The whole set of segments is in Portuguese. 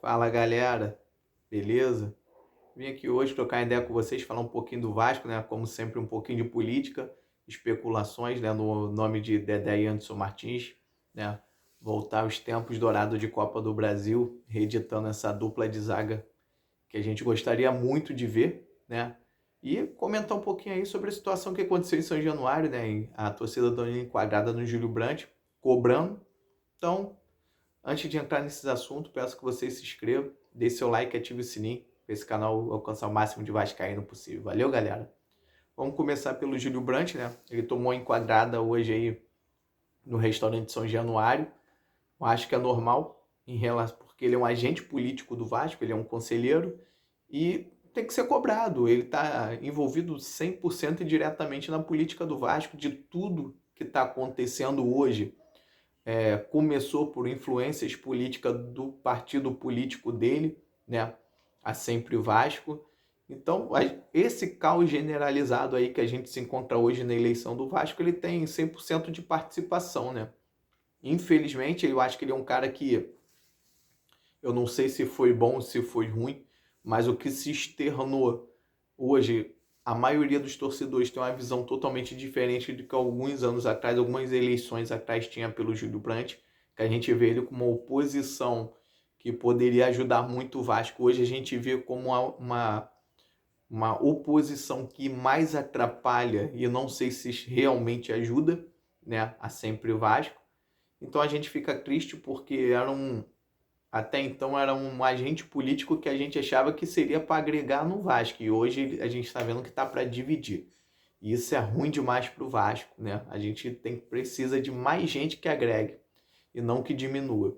Fala galera, beleza? Vim aqui hoje trocar ideia com vocês, falar um pouquinho do Vasco, né? Como sempre, um pouquinho de política, especulações, né? No nome de Dedé e Anderson Martins, né? Voltar aos tempos dourados de Copa do Brasil, reeditando essa dupla de zaga que a gente gostaria muito de ver, né? E comentar um pouquinho aí sobre a situação que aconteceu em São Januário, né? A torcida dando enquadrada no Júlio Brandt, cobrando. Então, antes de entrar nesses assuntos, peço que você se inscreva, dê seu like e ative o sininho para esse canal alcançar o máximo de vascaíno possível. Valeu, galera? Vamos começar pelo Júlio Brandt, né? Ele tomou uma enquadrada hoje aí no restaurante São Januário. Eu acho que é normal, em relação, porque ele é um agente político do Vasco, ele é um conselheiro e tem que ser cobrado. Ele está envolvido 100% diretamente na política do Vasco, de tudo que está acontecendo hoje começou por influências políticas do partido político dele, né? A Sempre Vasco. Então, esse caos generalizado aí que a gente se encontra hoje na eleição do Vasco, ele tem 100% de participação, né? Infelizmente, eu acho que ele é um cara que, eu não sei se foi bom ou se foi ruim, mas o que se externou hoje, a maioria dos torcedores tem uma visão totalmente diferente do que alguns anos atrás, algumas eleições atrás tinha pelo Júlio Brandt, que a gente vê ele como uma oposição que poderia ajudar muito o Vasco. Hoje a gente vê como uma oposição que mais atrapalha e não sei se realmente ajuda, né, a sempre o Vasco. Então a gente fica triste porque até então era um agente político que a gente achava que seria para agregar no Vasco. E hoje a gente está vendo que está para dividir. E isso é ruim demais para o Vasco, né? A gente precisa de mais gente que agregue e não que diminua.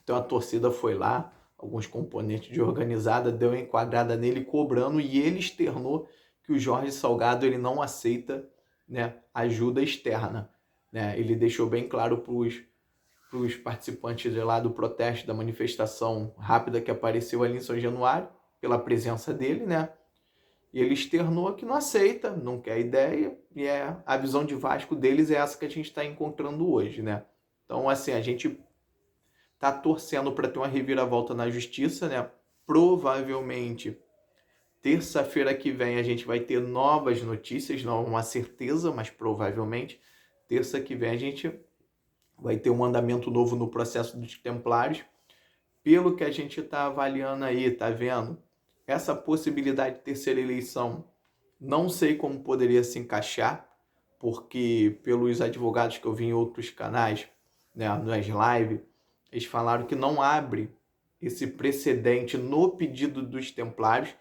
Então a torcida foi lá, alguns componentes de organizada, deu uma enquadrada nele cobrando e ele externou que o Jorge Salgado ele não aceita, né, ajuda externa. Né? Ele deixou bem claro para os participantes de lá do protesto, da manifestação rápida que apareceu ali em São Januário, pela presença dele, né? E ele externou que não aceita, não quer ideia, e a visão de Vasco deles é essa que a gente está encontrando hoje, né? Então, assim, a gente está torcendo para ter uma reviravolta na justiça, né? Provavelmente, terça-feira que vem, a gente vai ter novas notícias, não uma certeza, mas provavelmente, terça que vem a gente vai ter um andamento novo no processo dos templários. Pelo que a gente está avaliando aí, tá vendo? Essa possibilidade de terceira eleição, não sei como poderia se encaixar, porque pelos advogados que eu vi em outros canais, né, nas lives, eles falaram que não abre esse precedente no pedido dos templários,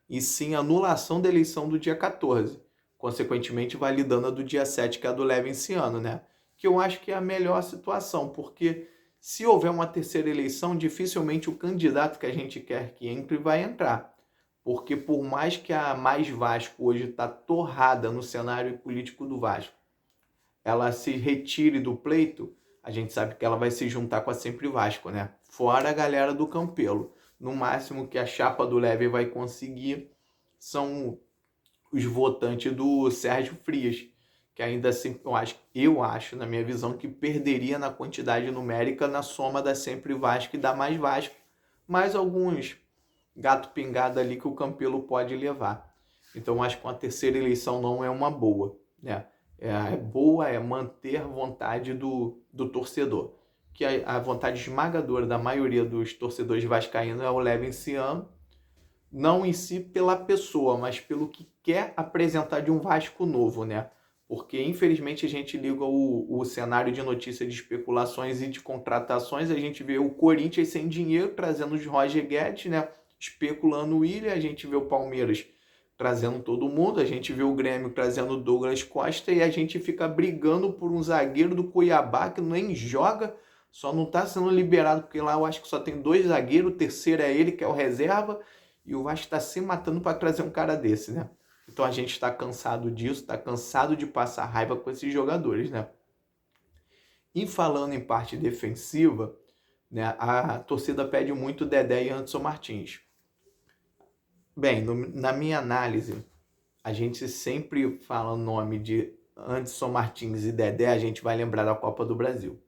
e sim anulação da eleição do dia 14, consequentemente validando a do dia 7, que é a do Levenciano, né? Que eu acho que é a melhor situação, porque se houver uma terceira eleição, dificilmente o candidato que a gente quer que entre vai entrar. Porque por mais que a Mais Vasco hoje está torrada no cenário político do Vasco, ela se retire do pleito, a gente sabe que ela vai se juntar com a Sempre Vasco, né? Fora a galera do Campelo. No máximo que a chapa do Leve vai conseguir são os votantes do Sérgio Frias, que ainda assim eu acho, na minha visão, que perderia na quantidade numérica na soma da Sempre Vasco e da Mais Vasco, mais alguns gato pingado ali que o Campelo pode levar. Então acho que uma terceira eleição não é uma boa, né? Boa é manter a vontade do torcedor, que a vontade esmagadora da maioria dos torcedores vascaínos é o Levenciano, não em si pela pessoa, mas pelo que quer apresentar de um Vasco novo, né? Porque infelizmente a gente liga o cenário de notícias de especulações e de contratações, a gente vê o Corinthians sem dinheiro trazendo os Roger Guedes, né? Especulando o Willian, a gente vê o Palmeiras trazendo todo mundo, a gente vê o Grêmio trazendo o Douglas Costa e a gente fica brigando por um zagueiro do Cuiabá que nem joga, só não está sendo liberado porque lá eu acho que só tem dois zagueiros, o terceiro é ele que é o reserva e o Vasco está se matando para trazer um cara desse, né? Então a gente está cansado disso, está cansado de passar raiva com esses jogadores, né? E falando em parte defensiva, né, a torcida pede muito Dedé e Anderson Martins. Bem, na minha análise, a gente sempre fala o nome de Anderson Martins e Dedé, a gente vai lembrar da Copa do Brasil.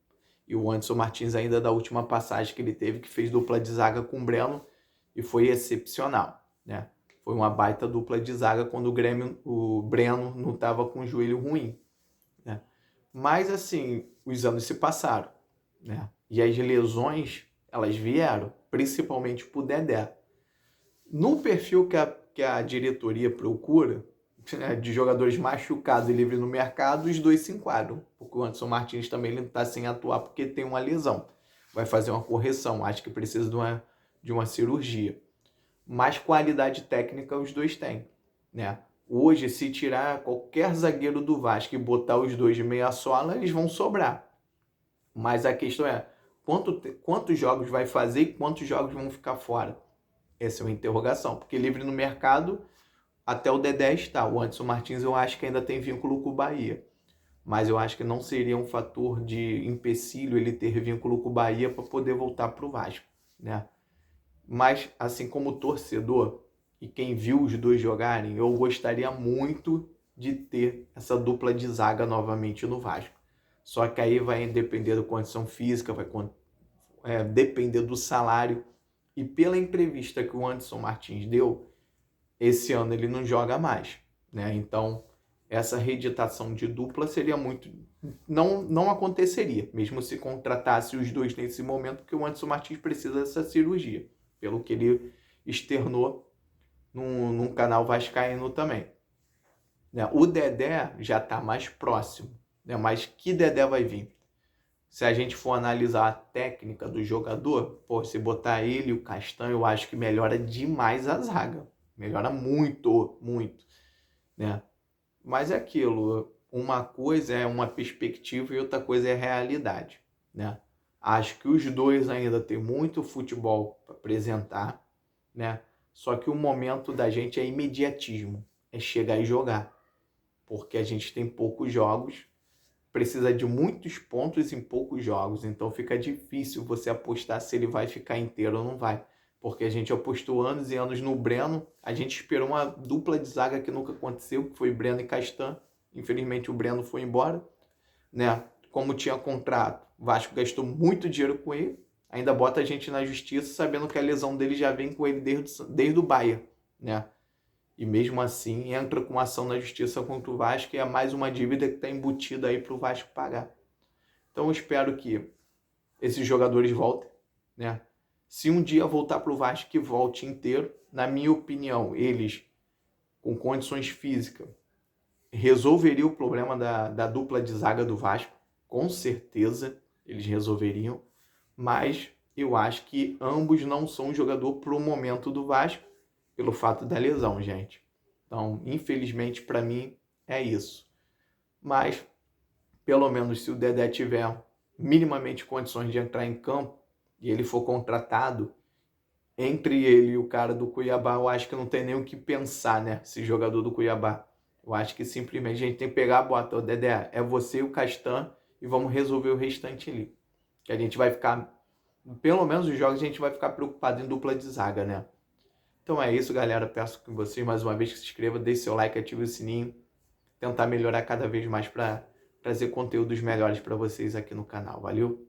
E o Anderson Martins ainda da última passagem que ele teve, que fez dupla de zaga com o Breno, e foi excepcional, né? Foi uma baita dupla de zaga quando o Breno não estava com o joelho ruim, né? Mas, assim, os anos se passaram, né? E as lesões, elas vieram, principalmente pro Dedé. No perfil que a diretoria procura, né, de jogadores machucados e livres no mercado, os dois se enquadram. Porque o Anderson Martins também está sem atuar porque tem uma lesão. Vai fazer uma correção, acho que precisa de uma cirurgia. Mas qualidade técnica os dois têm, né? Hoje, se tirar qualquer zagueiro do Vasco e botar os dois de meia sola, eles vão sobrar. Mas a questão é, quantos jogos vai fazer e quantos jogos vão ficar fora? Essa é uma interrogação, porque livre no mercado, até o Dedé está. O Anderson Martins eu acho que ainda tem vínculo com o Bahia. Mas eu acho que não seria um fator de empecilho ele ter vínculo com o Bahia para poder voltar para o Vasco, né? Mas, assim como torcedor e quem viu os dois jogarem, eu gostaria muito de ter essa dupla de zaga novamente no Vasco. Só que aí vai depender da condição física, vai depender do salário. E pela entrevista que o Anderson Martins deu, esse ano ele não joga mais, né? Então, essa reeditação de dupla seria muito... Não aconteceria, mesmo se contratasse os dois nesse momento, porque o Anderson Martins precisa dessa cirurgia, pelo que ele externou num canal vascaíno também, né? O Dedé já está mais próximo, né? Mas que Dedé vai vir? Se a gente for analisar a técnica do jogador, pô, se botar ele e o Castanho, eu acho que melhora demais a zaga. Melhora muito, muito, né? Mas é aquilo, uma coisa é uma perspectiva e outra coisa é a realidade, né? Acho que os dois ainda têm muito futebol para apresentar, né? Só que o momento da gente é imediatismo, é chegar e jogar. Porque a gente tem poucos jogos, precisa de muitos pontos em poucos jogos, então fica difícil você apostar se ele vai ficar inteiro ou não vai. Porque a gente apostou anos e anos no Breno, a gente esperou uma dupla de zaga que nunca aconteceu, que foi Breno e Castan. Infelizmente o Breno foi embora, né? Como tinha contrato, o Vasco gastou muito dinheiro com ele, ainda bota a gente na justiça, sabendo que a lesão dele já vem com ele desde o Bahia, né? E mesmo assim entra com ação na justiça contra o Vasco e é mais uma dívida que está embutida aí para o Vasco pagar. Então eu espero que esses jogadores voltem, né? Se um dia voltar para o Vasco, que volte inteiro. Na minha opinião, eles, com condições físicas, resolveriam o problema da dupla de zaga do Vasco. Com certeza eles resolveriam. Mas eu acho que ambos não são jogador para o momento do Vasco, pelo fato da lesão, gente. Então, infelizmente, para mim, é isso. Mas, pelo menos, se o Dedé tiver minimamente condições de entrar em campo e ele for contratado, entre ele e o cara do Cuiabá, eu acho que não tem nem o que pensar, né? Esse jogador do Cuiabá. Eu acho que simplesmente a gente tem que pegar a bota. O Dedé, é você e o Castan e vamos resolver o restante ali. Que a gente vai ficar, pelo menos os jogos, a gente vai ficar preocupado em dupla de zaga, né? Então é isso, galera. Peço que vocês, mais uma vez, que se inscreva, deixe seu like, ative o sininho. Tentar melhorar cada vez mais para trazer conteúdos melhores para vocês aqui no canal. Valeu?